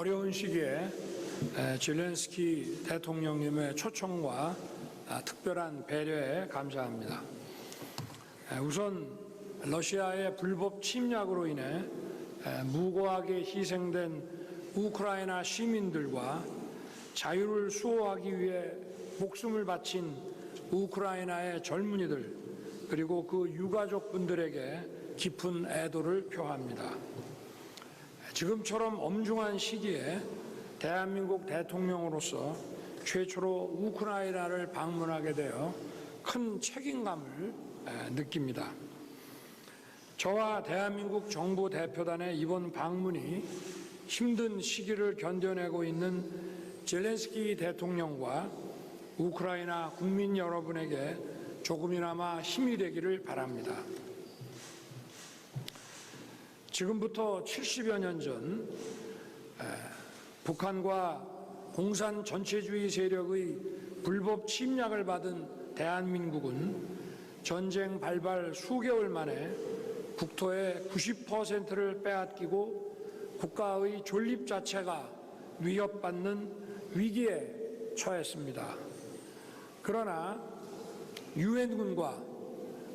어려운 시기에 젤렌스키 대통령님의 초청과 특별한 배려에 감사합니다. 우선 러시아의 불법 침략으로 인해 무고하게 희생된 우크라이나 시민들과 자유를 수호하기 위해 목숨을 바친 우크라이나의 젊은이들 그리고 그 유가족분들에게 깊은 애도를 표합니다. 지금처럼 엄중한 시기에 대한민국 대통령으로서 최초로 우크라이나를 방문하게 되어 큰 책임감을 느낍니다. 저와 대한민국 정부 대표단의 이번 방문이 힘든 시기를 견뎌내고 있는 젤렌스키 대통령과 우크라이나 국민 여러분에게 조금이나마 힘이 되기를 바랍니다. 지금부터 70여 년 전 북한과 공산 전체주의 세력의 불법 침략을 받은 대한민국은 전쟁 발발 수개월 만에 국토의 90%를 빼앗기고 국가의 존립 자체가 위협받는 위기에 처했습니다. 그러나 유엔군과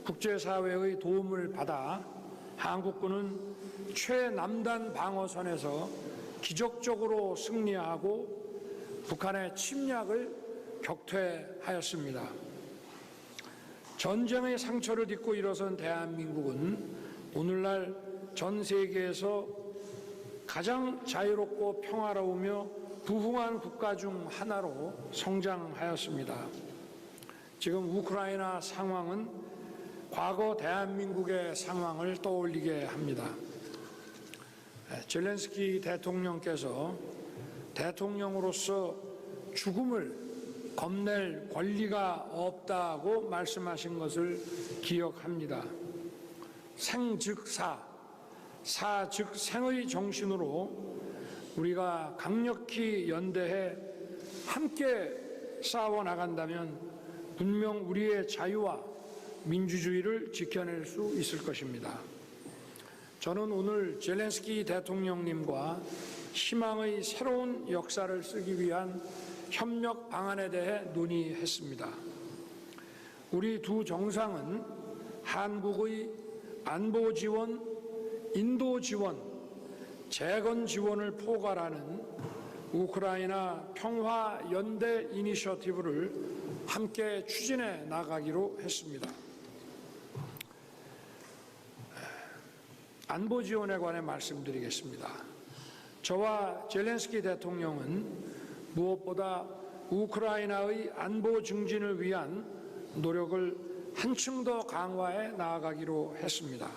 국제사회의 도움을 받아 한국군은 최남단 방어선에서 기적적으로 승리하고 북한의 침략을 격퇴하였습니다. 전쟁의 상처를 딛고 일어선 대한민국은 오늘날 전 세계에서 가장 자유롭고 평화로우며 부흥한 국가 중 하나로 성장하였습니다. 지금 우크라이나 상황은 과거 대한민국의 상황을 떠올리게 합니다. 젤렌스키 대통령께서 대통령으로서 죽음을 겁낼 권리가 없다고 말씀하신 것을 기억합니다. 생 즉 사, 사 즉 생의 정신으로 우리가 강력히 연대해 함께 싸워 나간다면 분명 우리의 자유와 민주주의를 지켜낼 수 있을 것입니다. 저는 오늘 젤렌스키 대통령님과 희망의 새로운 역사를 쓰기 위한 협력 방안에 대해 논의했습니다. 우리 두 정상은 한국의 안보 지원, 인도 지원, 재건 지원을 포괄하는 우크라이나 평화 연대 이니셔티브를 함께 추진해 나가기로 했습니다. 안보 지원에 관해 말씀드리겠습니다. 저와 젤렌스키 대통령은 무엇보다 우크라이나의 안보 증진을 위한 노력을 한층 더 강화해 나아가기로 했습니다.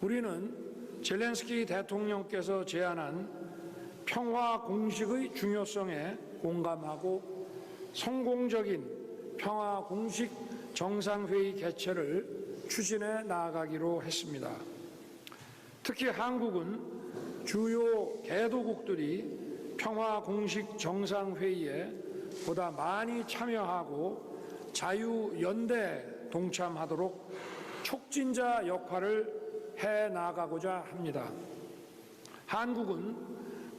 우리는 젤렌스키 대통령께서 제안한 평화 공식의 중요성에 공감하고 성공적인 평화 공식 정상회의 개최를 추진해 나아가기로 했습니다. 특히 한국은 주요 개도국들이 평화 공식 정상회의에 보다 많이 참여하고 자유연대에 동참하도록 촉진자 역할을 해 나가고자 합니다. 한국은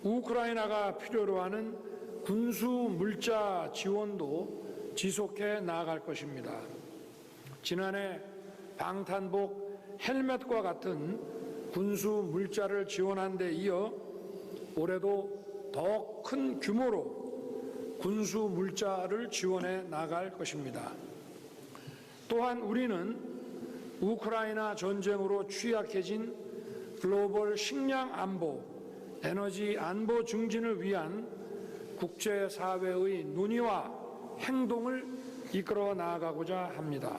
우크라이나가 필요로 하는 군수 물자 지원도 지속해 나아갈 것입니다. 지난해 방탄복 헬멧과 같은 군수 물자를 지원한 데 이어 올해도 더 큰 규모로 군수 물자를 지원해 나갈 것입니다. 또한 우리는 우크라이나 전쟁으로 취약해진 글로벌 식량 안보, 에너지 안보 증진을 위한 국제사회의 논의와 행동을 이끌어 나아가고자 합니다.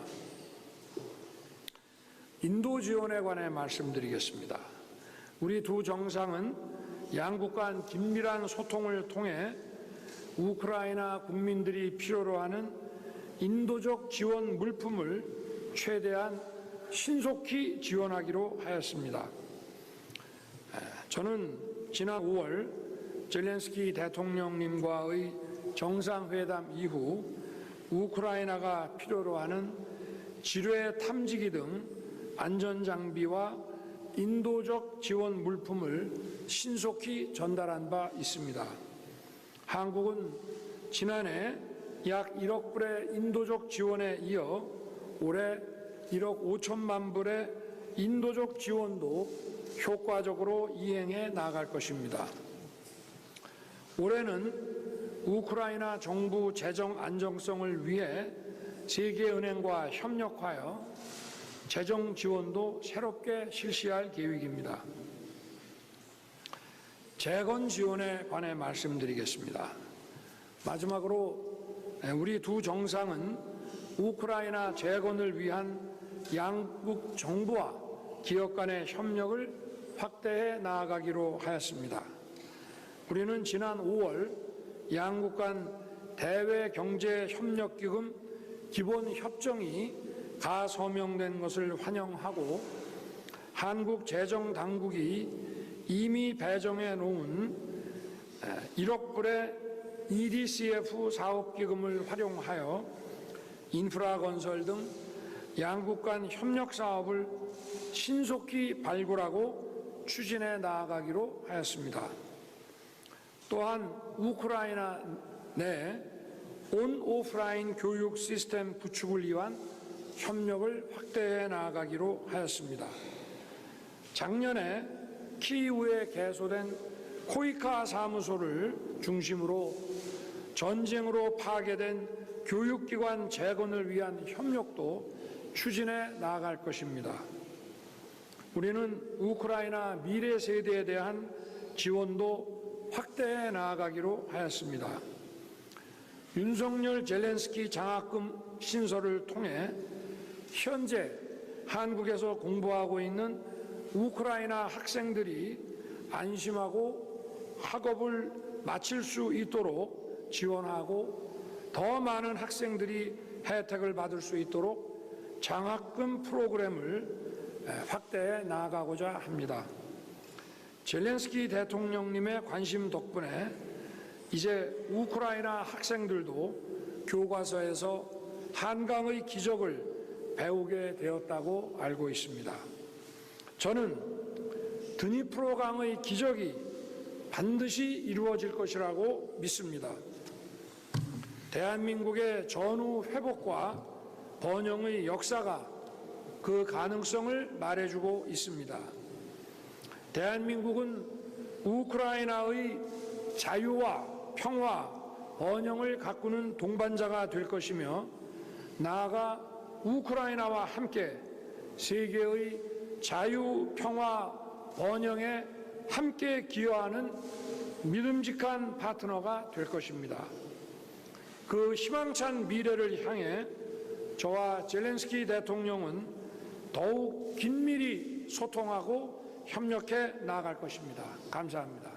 인도 지원에 관해 말씀드리겠습니다. 우리 두 정상은 양국 간 긴밀한 소통을 통해 우크라이나 국민들이 필요로 하는 인도적 지원 물품을 최대한 신속히 지원하기로 하였습니다. 저는 지난 5월 젤렌스키 대통령님과의 정상회담 이후 우크라이나가 필요로 하는 지뢰 탐지기 등 안전장비와 인도적 지원 물품을 신속히 전달한 바 있습니다. 한국은 지난해 약 1억 불의 인도적 지원에 이어 올해 1억 5천만 불의 인도적 지원도 효과적으로 이행해 나갈 것입니다. 올해는 우크라이나 정부 재정 안정성을 위해 세계은행과 협력하여 재정 지원도 새롭게 실시할 계획입니다. 재건 지원에 관해 말씀드리겠습니다. 마지막으로 우리 두 정상은 우크라이나 재건을 위한 양국 정부와 기업 간의 협력을 확대해 나아가기로 하였습니다. 우리는 지난 5월 양국 간 대외경제협력기금 기본협정이 가서명된 것을 환영하고 한국 재정당국이 이미 배정해 놓은 1억 불의 EDCF 사업기금을 활용하여 인프라 건설 등 양국 간 협력 사업을 신속히 발굴하고 추진해 나아가기로 하였습니다. 또한 우크라이나 내 온-오프라인 교육 시스템 구축을 위한 협력을 확대해 나아가기로 하였습니다. 작년에 키이우에 개소된 코이카 사무소를 중심으로 전쟁으로 파괴된 교육기관 재건을 위한 협력도 추진해 나아갈 것입니다. 우리는 우크라이나 미래 세대에 대한 지원도 확대해 나아가기로 하였습니다. 윤석열 젤렌스키 장학금 신설을 통해 현재 한국에서 공부하고 있는 우크라이나 학생들이 안심하고 학업을 마칠 수 있도록 지원하고 더 많은 학생들이 혜택을 받을 수 있도록 장학금 프로그램을 확대해 나아가고자 합니다. 젤렌스키 대통령님의 관심 덕분에 이제 우크라이나 학생들도 교과서에서 한강의 기적을 배우게 되었다고 알고 있습니다. 저는 드니프로강의 기적이 반드시 이루어질 것이라고 믿습니다. 대한민국의 전후 회복과 번영의 역사가 그 가능성을 말해주고 있습니다. 대한민국은 우크라이나의 자유와 평화, 번영을 가꾸는 동반자가 될 것이며 나아가 우크라이나와 함께 세계의 자유, 평화, 번영에 함께 기여하는 믿음직한 파트너가 될 것입니다. 그 희망찬 미래를 향해 저와 젤렌스키 대통령은 더욱 긴밀히 소통하고 협력해 나아갈 것입니다. 감사합니다.